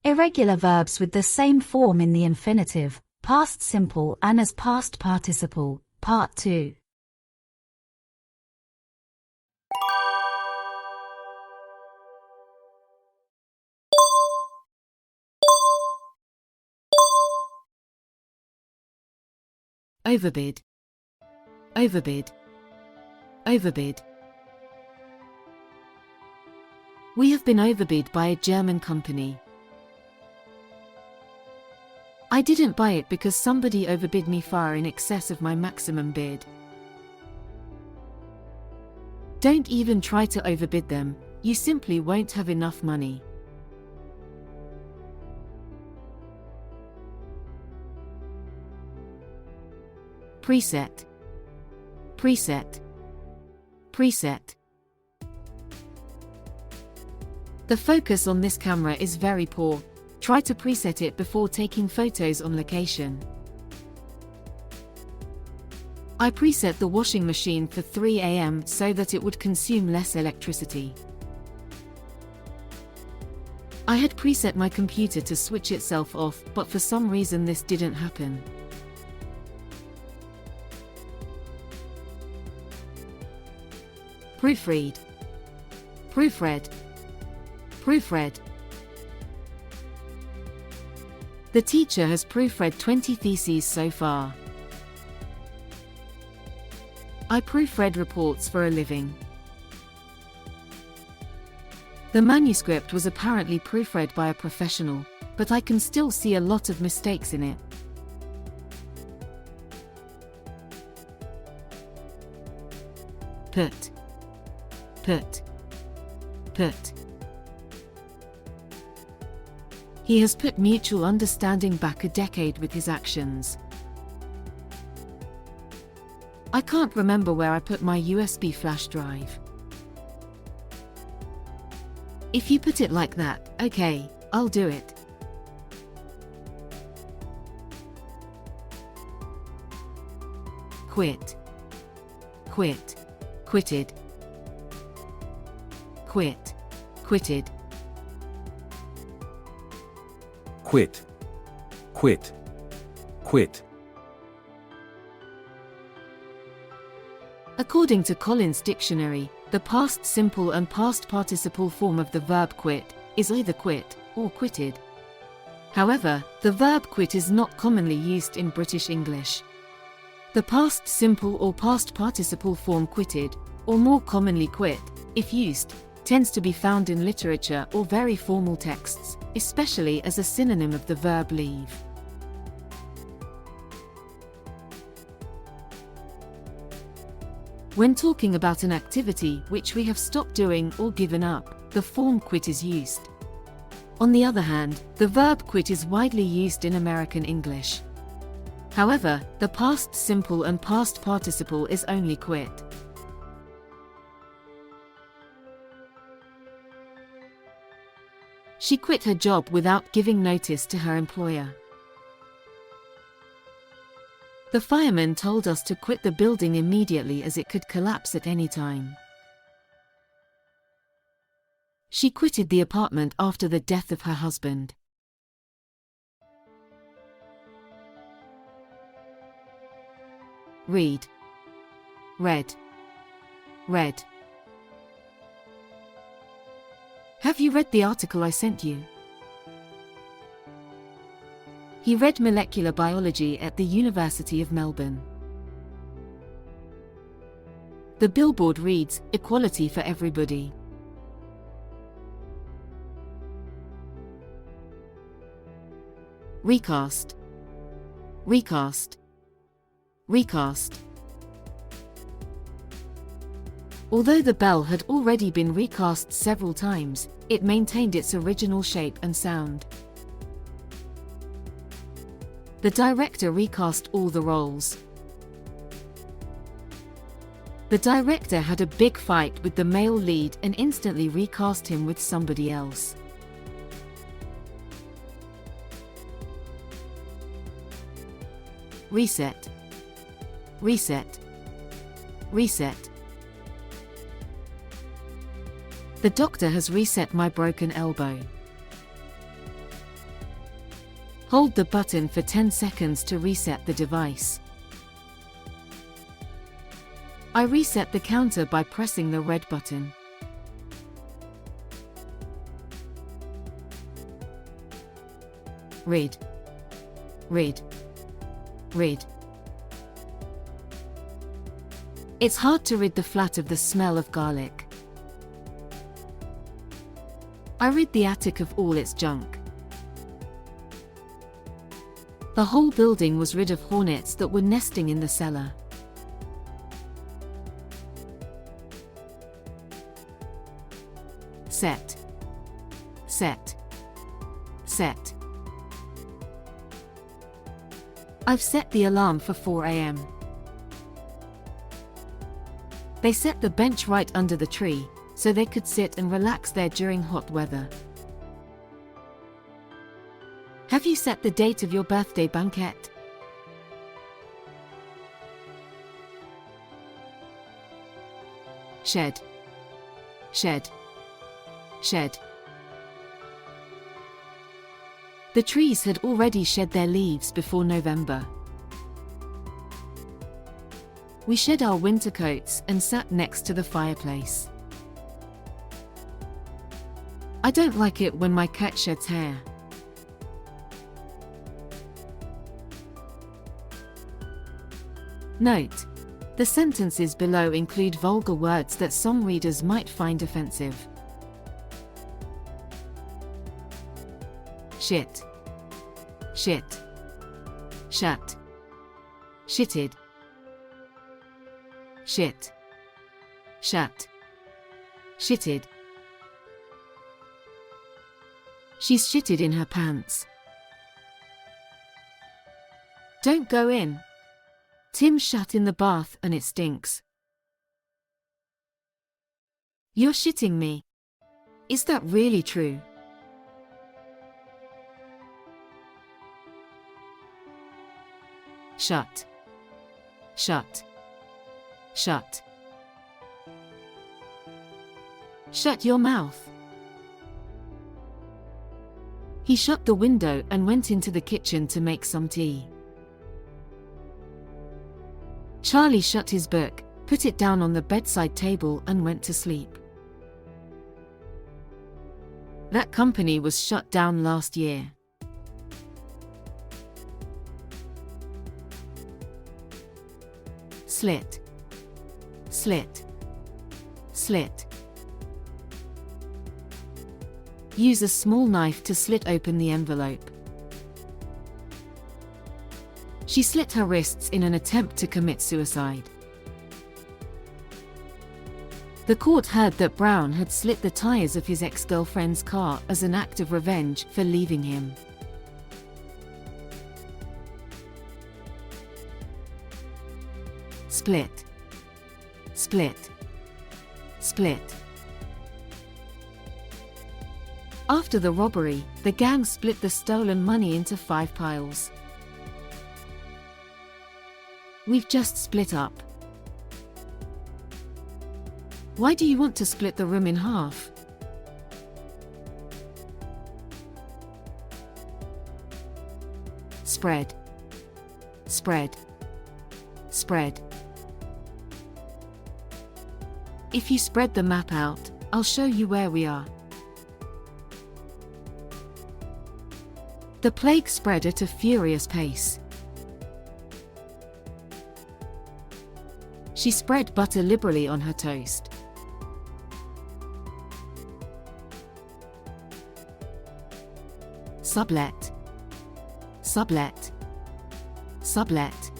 Irregular verbs with the same form in the infinitive, past simple and as past participle, Part 2. Overbid. Overbid. Overbid. We have been overbid by a German company. I didn't buy it because somebody overbid me far in excess of my maximum bid. Don't even try to overbid them, you simply won't have enough money. Preset. Preset. Preset. The focus on this camera is very poor. Try to preset it before taking photos on location. I preset the washing machine for 3 AM so that it would consume less electricity. I had preset my computer to switch itself off, but for some reason this didn't happen. Proofread. Proofread. Proofread. The teacher has proofread 20 theses so far. I proofread reports for a living. The manuscript was apparently proofread by a professional, but I can still see a lot of mistakes in it. Put. Put. Put. He has put mutual understanding back a decade with his actions. I can't remember where I put my USB flash drive. If you put it like that, okay, I'll do it. Quit. Quit. Quitted. Quit. Quitted. Quit. Quit. Quit. According to Collins Dictionary, the past simple and past participle form of the verb quit is either quit or quitted. However, the verb quit is not commonly used in British English. The past simple or past participle form quitted, or more commonly quit, if used, tends to be found in literature or very formal texts, especially as a synonym of the verb leave. When talking about an activity which we have stopped doing or given up, the form quit is used. On the other hand, the verb quit is widely used in American English. However, the past simple and past participle is only quit. She quit her job without giving notice to her employer. The fireman told us to quit the building immediately as it could collapse at any time. She quitted the apartment after the death of her husband. Read. Read. Read. Have you read the article I sent you? He read molecular biology at the University of Melbourne. The billboard reads, "Equality for everybody." Recast. Recast. Recast. Although the bell had already been recast several times, it maintained its original shape and sound. The director recast all the roles. The director had a big fight with the male lead and instantly recast him with somebody else. Reset. Reset. Reset. The doctor has reset my broken elbow. Hold the button for 10 seconds to reset the device. I reset the counter by pressing the red button. Read. Read. Read. It's hard to rid the flat of the smell of garlic. I rid the attic of all its junk. The whole building was rid of hornets that were nesting in the cellar. Set. Set. Set. I've set the alarm for 4 a.m. They set the bench right under the tree, so they could sit and relax there during hot weather. Have you set the date of your birthday banquet? Shed. Shed. Shed. The trees had already shed their leaves before November. We shed our winter coats and sat next to the fireplace. I don't like it when my cat sheds hair. Note: the sentences below include vulgar words that some readers might find offensive. Shit. Shit. Shut. Shitted. Shit. Shut. Shitted. She's shitted in her pants. Don't go in. Tim shut in the bath and it stinks. You're shitting me. Is that really true? Shut. Shut. Shut. Shut your mouth. He shut the window and went into the kitchen to make some tea. Charlie shut his book, put it down on the bedside table and went to sleep. That company was shut down last year. Slit. Slit. Slit. Use a small knife to slit open the envelope. She slit her wrists in an attempt to commit suicide. The court heard that Brown had slit the tires of his ex-girlfriend's car as an act of revenge for leaving him. Split. Split. Split. After the robbery, the gang split the stolen money into 5 piles. We've just split up. Why do you want to split the room in half? Spread. Spread. Spread. If you spread the map out, I'll show you where we are. The plague spread at a furious pace. She spread butter liberally on her toast. Sublet. Sublet. Sublet.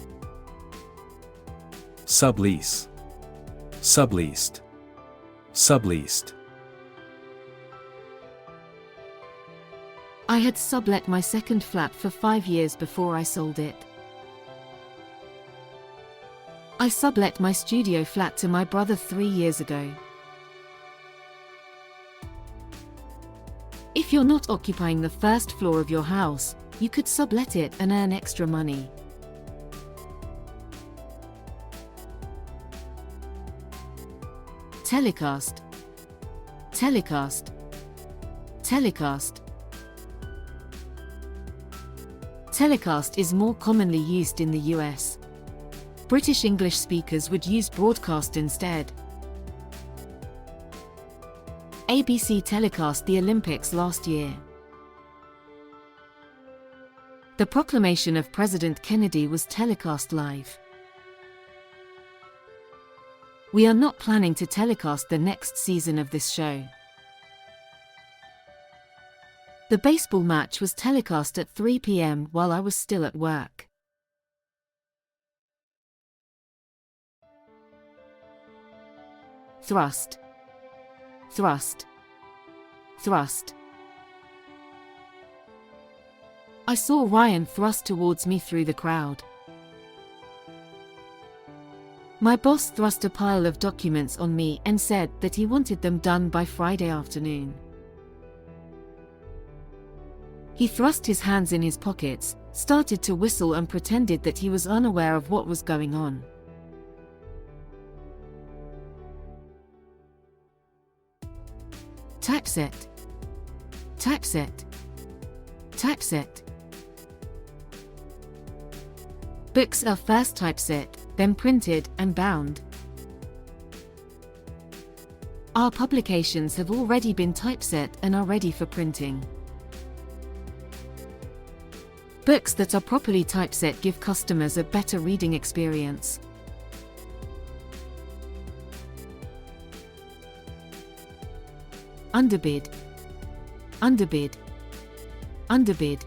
Sublease. Subleased. Subleased. I had sublet my second flat for 5 years before I sold it. I sublet my studio flat to my brother 3 years ago. If you're not occupying the first floor of your house, you could sublet it and earn extra money. Telecast. Telecast. Telecast. Telecast is more commonly used in the US. British English speakers would use broadcast instead. ABC telecast the Olympics last year. The proclamation of President Kennedy was telecast live. We are not planning to telecast the next season of this show. The baseball match was telecast at 3 p.m. while I was still at work. Thrust. Thrust. Thrust. I saw Ryan thrust towards me through the crowd. My boss thrust a pile of documents on me and said that he wanted them done by Friday afternoon. He thrust his hands in his pockets, started to whistle and pretended that he was unaware of what was going on. Typeset. Typeset. Typeset. Books are first typeset, then printed and bound. Our publications have already been typeset and are ready for printing. Books that are properly typeset give customers a better reading experience. Underbid. Underbid. Underbid.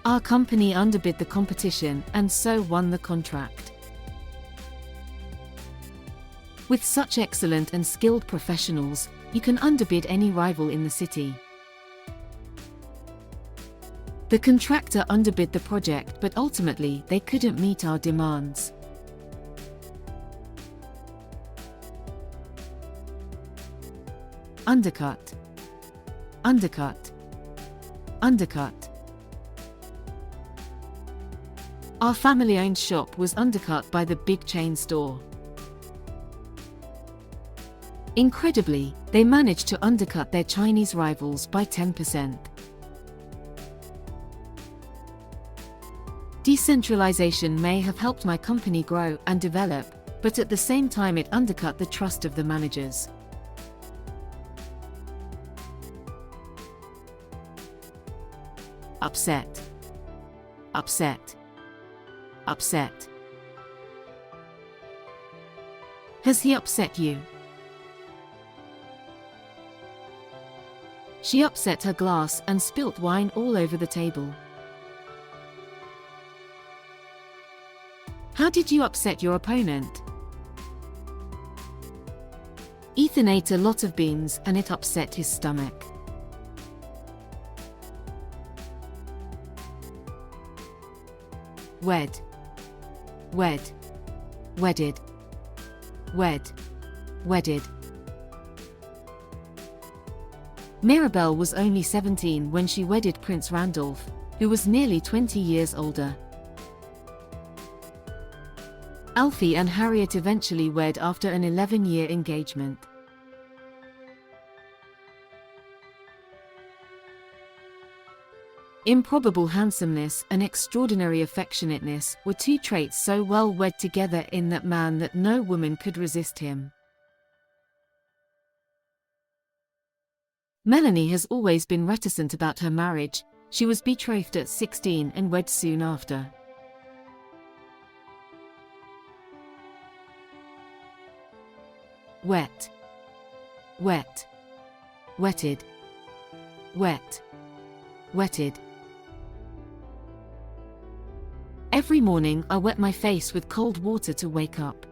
Our company underbid the competition and so won the contract. With such excellent and skilled professionals, you can underbid any rival in the city. The contractor underbid the project, but ultimately they couldn't meet our demands. Undercut. Undercut. Undercut. Our family-owned shop was undercut by the big chain store. Incredibly, they managed to undercut their Chinese rivals by 10%. Decentralization may have helped my company grow and develop, but at the same time it undercut the trust of the managers. Upset. Upset. Upset. Has he upset you? She upset her glass and spilt wine all over the table. How did you upset your opponent? Ethan ate a lot of beans and it upset his stomach. Wed. Wed. Wedded. Wed. Wedded. Mirabelle was only 17 when she wedded Prince Randolph, who was nearly 20 years older. Alfie and Harriet eventually wed after an 11-year engagement. Improbable handsomeness and extraordinary affectionateness were two traits so well wed together in that man that no woman could resist him. Melanie has always been reticent about her marriage. She was betrothed at 16 and wed soon after. Wet. Wet. Wetted. Wet. Wetted. Every morning I wet my face with cold water to wake up.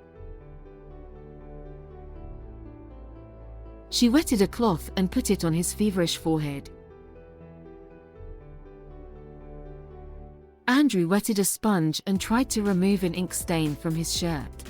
She wetted a cloth and put it on his feverish forehead. Andrew wetted a sponge and tried to remove an ink stain from his shirt.